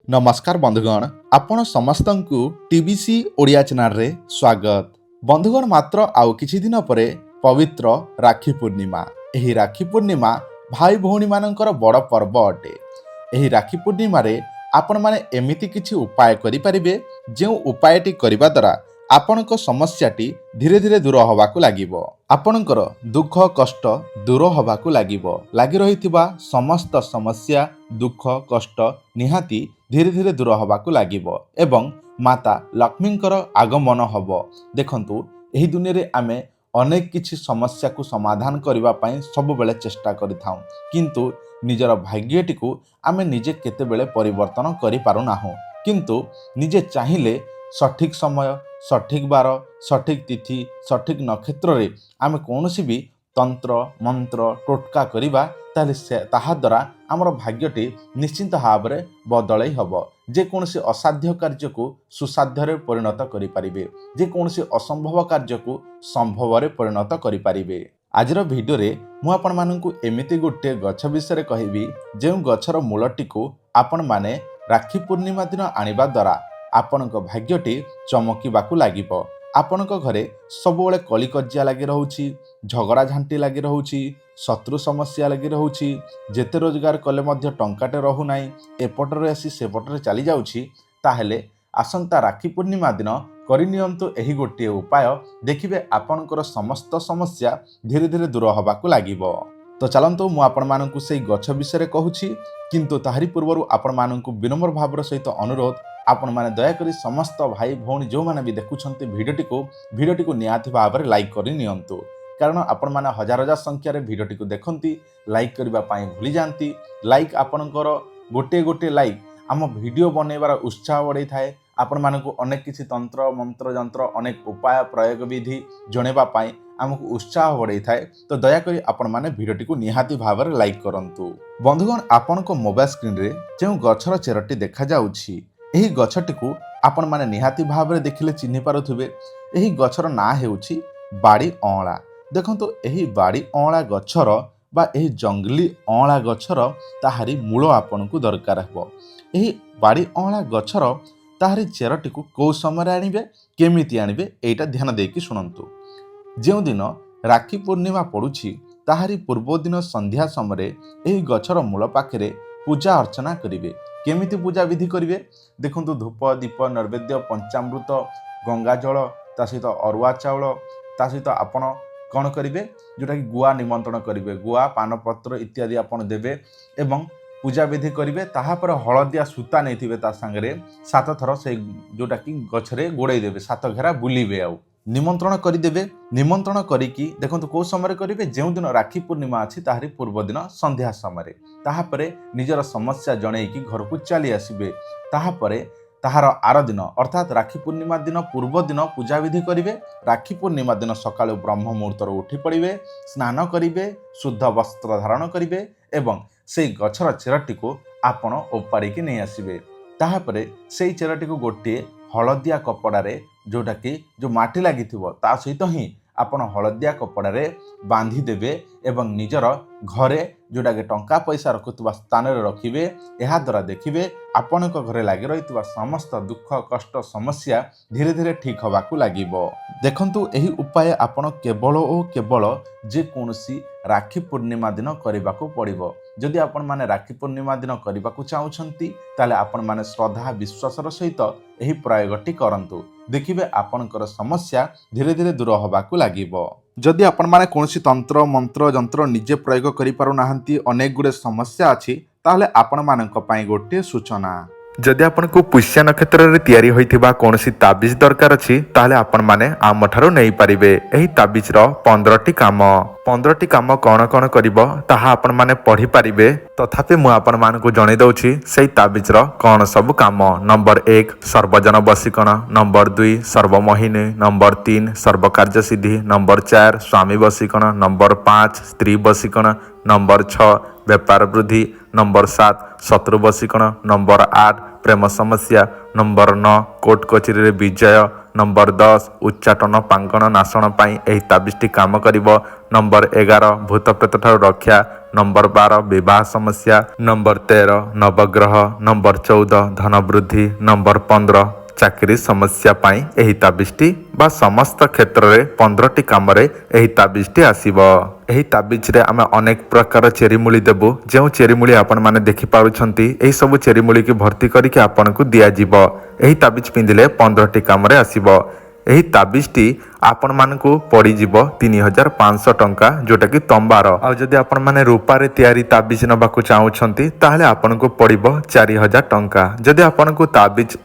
नमस्कार बंधुगण, आपण समस्तंकु टीबीसी ओडिया चैनल रे स्वागत। बंधुगण मात्र आउ किछि दिन परे पवित्र राखी पूर्णिमा। एही राखी पूर्णिमा भाई भौणी मानकर बड़ पर्व अटे। एही राखी पूर्णिमा रे आपण माने एमिति किछि उपाय करि परिबे जेउ उपायटी करिबा द्वारा आपणक समस्याटी धीरे धीरे दूर होबाकू लागिबो। आपणकर दुख कष्ट दूर होबाकू लागिबो। लागि रहिथिबा समस्त समस्या दुख कष्ट निहाती धीरे धीरे दूर होबाकू लागिबो एवं माता लक्ष्मींकर आगमन हबो। देखंतु एही दुनिया रे आमे अनेक किछि समस्या को समाधान करबा पई सब बेले चेष्टा करिथाउ, किंतु निजर भाग्यटी को आमे निजे केते बेले परिवर्तन करि पारु नाहु। किंतु निजे चाहिए सठिक समय सठिक बार सठिक तिथि सठिक नक्षत्र रे आमे कोनोसी भी तंत्र मंत्र टोटका करिबा ताले ताहा द्वारा आमर भाग्यटी निश्चिंत भाव में बदलई हब। जे कोनोसी असाध्य कार्य को सुसाध्य रे परिणत करि परिबे, जे कोनोसी असंभव कार्य को संभव रे परिणत करि परिबे। आजर भिडियो रे मु आपण माननकु एमिति गोटे गछ विषय कहबी जे गछर मूलटी को आपण माने राखी पूर्णिमा दिन आनिबा द्वारा आपणक भाग्यटी चमकिबाकू लागिबो। आपणक घरे सबुबले कली कजिया लागि रहउछि, झगड़ा झांटी लागि रहउछि, शत्रु समस्या लागि रहउछि, जेते रोजगार कले मध्य टंकाटे रहु नाही, एपटरे आसी सेपटरे चली जाउछि, ताहेले आसंता राखी पूर्णिमा दिन करिनियंतु एही गोटे उपाय। देखिबे आपणकर समस्त समस्या धीरे धीरे दूर होबाकू लागिबो। तो चलंतु मु आपण माननकु सेही गछ विषय कहूछि, किंतु ताहारी पूर्वरु आपण माननकु विनम्र भावर सहित अनुरोध आपण माने दयाकरी समस्त भाई भौणी जो माने भी देखुछंती भिडियोटी को नियाति भाव में लाइक करि नियंतु, कारण आपण माने हजार हजार संख्या रे भिडियोटी को देखंती लाइक करबा पई भूली जानती। लाइक आपणकर गोटे गोटे लाइक आम भिडियो बनैबार उत्साह बढ़ाई थाए। आपण मानकु अनेक किछि तंत्र मंत्र जंत्र अनेक उपाय प्रयोग विधि जणेबा पई आमको उत्साह बढ़ाई थाए। तो दयाकरी आपण माने भिडियोटी को निहाती भाव में लाइक करंतु। बंधुगण, आपणको मोबाइल स्क्रीन रे जेउ गछर चेरटी देखा जाउछि, एही गछटी को आपण माने निहाती भाव में देखिले चिन्हि पारुथिबे। एही गछर ना हेउछि बाड़ी अँला। देखंतु एही बाड़ी अँला गछर बा एही जंगली अँला गछर ताहारी मूल आपनकु दरकार हेबो। एही बाड़ी अँला गछर ताहारी चेरटी को को समय आनिबे केमिति आनिबे एटा ध्यान देकी सुनंतु। जेउ दिन राखी पूर्णिमा पड़ुछि ताहारी पूर्व दिन संध्या समय एही गछर मूल पाखरे पूजा अर्चना करिवे। केमिति पूजा विधि करिवे देखंतु, धूप दीप नैवेद्य पंचामृत गंगा जल ता सहित अरुआ चाउल ता सहित आपण कौन करिवे जोटा कि गुआ निमंत्रण करिवे, गुआ पानपत्र इत्यादि आपण देवे एवं पूजा विधि करिवे। ताहा पर हलदिया सूता नैथिबे ता संगे 7 थर से जोटा कि गछरे गोड़ाई देवे, 7 घेरा बुलिवे आउ निमंत्रण करिदेवे। निमंत्रण करिकी देखंतु को समय करिवे जेउ दिन राखी पूर्णिमा अछि ताहारी पूर्व दिन संध्या समय। ताहा परे निजर समस्या जणेकी घर को चली आसीबे। ताहा परे ताहार आर दिन अर्थात राखी पूर्णिमा दिन पूर्व दिन पूजा विधि करिवे। राखी पूर्णिमा दिन सकाळु ब्रह्म मुहूर्त उठी पड़िवे, स्नान करिवे, शुद्ध वस्त्र धारण करिवे एवं सेई गछर चेरटी को आपण ओपारिकी नै आसीबे। ताहा परे सेई चेरटी को गोटे हलदिया कपड़ा रे जोटा कि जो माटी लगी ता सहित ही आपण हलदिया कपड़ा रे बांधी देवे एवं निजर घरे जोटा कि टंका पैसा रखुवा स्थान रे रखिवे। एहा द्वारा देखिवे आपणक घरे लागि रहितबा समस्त दुख कष्ट समस्या धीरे धीरे ठीक होबाकू लागिबो। देखंतु एही उपाय आपण केवल ओ केवल जे कोनोसी राखी पूर्णिमा दिन करिबाकू पड़िबो। जदि आपण माने राखी पूर्णिमा दिन करिबाकू चाहुछंती ताले आपण माने श्रद्धा विश्वासर सहित एही प्रयोगटी करंतु। देखिबे आपणकर समस्या धीरे धीरे दूर होबाकू लागिबो। जदि आपण माने कोनोसी तंत्र मंत्र जंत्र निजे प्रयोग करि पारु नाहंती, अनेक गुडे समस्या अछि, ताहले आपण मानक पई गोटे सूचना। जदि आपनको पुष्य नक्षत्र रे तयारी होइथिबा कोनोसी ताबिज दरकार अछि ताहले आपण माने आमठारु नै परिबे। एही ताबिज रो 15टी काम कोन कोन करिवो ताहा आपण माने पढि परिबे। तथापि मु आपण मानकु जणै दउछि सेही ताबिज रो कोन सब काम। नंबर 1 सर्वजन वशीकरण, नंबर 2 सर्वमोहिनी, नंबर 3 सर्वकार्य सिद्धि, नंबर 4 स्वामी वशीकरण, नंबर 5 स्त्री वशीकरण, नंबर 6 व्यापार वृद्धि, नंबर 7 शत्रु वशीकरण, नंबर 8 प्रेम समस्या, नंबर 9 कोर्ट कचेरी रे विजय, ନମ୍ବର 10 ଉଚ୍ଚାଟନ ପାଙ୍ଗଣ ନାଶନ ପାଇଁ ଏହି ତାବିଜଟି କାମ କରିବ। ନମ୍ବର 11 ଭୂତ ପ୍ରେତଠାରୁ ରକ୍ଷା। ନମ୍ବର 12 ବିବାହ ସମସ୍ୟା। ନମ୍ବର 13 ନବଗ୍ରହ। ନମ୍ବର 14 ଧନ ବୃଦ୍ଧି। ନମ୍ବର 15 ଚାକିରି ସମସ୍ୟା ପାଇଁ ଏହି ତାବିଜଟି ବା ସମସ୍ତ କ୍ଷେତ୍ରରେ 15ଟି କାମରେ ଏହି ତାବିଜଟି ଆସିବ। ଏହି ତାବିଜରେ ଆମେ ଅନେକ ପ୍ରକାର ଚେରିମୂଳି ଦେବୁ। ଯେଉଁ ଚେରିମୂଳି ଆପଣମାନେ ଦେଖିପାରୁଛନ୍ତି ଏହିସବୁ ଚେରିମୂଳିକି ଭର୍ତ୍ତି କରିକି ଆପଣଙ୍କୁ ଦିଆଯିବ। ଏହି ତାବିଜ ପିନ୍ଧିଲେ 15ଟି କାମରେ ଆସିବ। ଏହି ତାବିଜଟି ଆପଣମାନଙ୍କୁ ପଡ଼ିଯିବ 3500 ଟଙ୍କା, ଯେଉଁଟାକି ତମ୍ବାର। ଆଉ ଯଦି ଆପଣମାନେ ରୂପାରେ ତିଆରି ତାବିଜ ନେବାକୁ ଚାହୁଁଛନ୍ତି ତାହେଲେ ଆପଣଙ୍କୁ ପଡ଼ିବ 4000 ଟଙ୍କା। ଯଦି ଆପଣଙ୍କୁ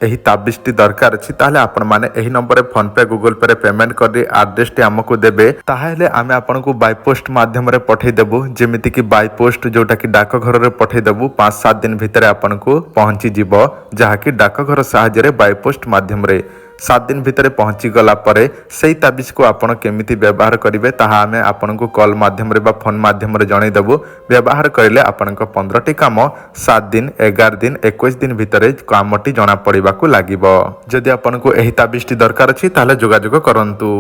ଏହି ତାବିଜଟି ଦରକାର ଅଛି ତାହେଲେ ଆପଣମାନେ ଏହି ନମ୍ବରରେ ଫୋନ୍ପେ ଗୁଗଲ ପେରେ ପେମେଣ୍ଟ କରି ଆଡ୍ରେସଟି ଆମକୁ ଦେବେ। ତାହେଲେ ଆମେ ଆପଣଙ୍କୁ ବାଇପୋଷ୍ଟ ମାଧ୍ୟମରେ ପଠାଇଦେବୁ। ଯେମିତିକି ବାଇପୋଷ୍ଟ ଯେଉଁଟାକି ଡାକଘରରେ ପଠାଇଦେବୁ। 5-7 ଦିନ ଭିତରେ ଆପଣଙ୍କୁ ପହଞ୍ଚିଯିବ, ଯାହାକି ଡାକଘର ସାହାଯ୍ୟରେ ବାଇପୋଷ୍ଟ ମାଧ୍ୟମରେ 7 ଦିନ ଭିତରେ ପହଞ୍ଚିଗଲା ପରେ ସେହି ତାବିଜକୁ ଆପଣ କେମିତି ବ୍ୟବହାର କରିବେ ତାହା ଆମେ ଆପଣଙ୍କୁ କଲ୍ ମାଧ୍ୟମରେ ବା ଫୋନ୍ ମାଧ୍ୟମରେ ଜଣାଇଦେବୁ। ବ୍ୟବହାର କରିଲେ ଆପଣଙ୍କ 15ଟି କାମ 7 ଦିନ, 11 ଦିନ, 21 ଦିନ ଭିତରେ କାମଟି ଜଣାପଡ଼ିବାକୁ ଲାଗିବ। ଯଦି ଆପଣଙ୍କୁ ଏହି ତାବିଜଟି ଦରକାର ଅଛି ତାହେଲେ ଯୋଗାଯୋଗ କରନ୍ତୁ।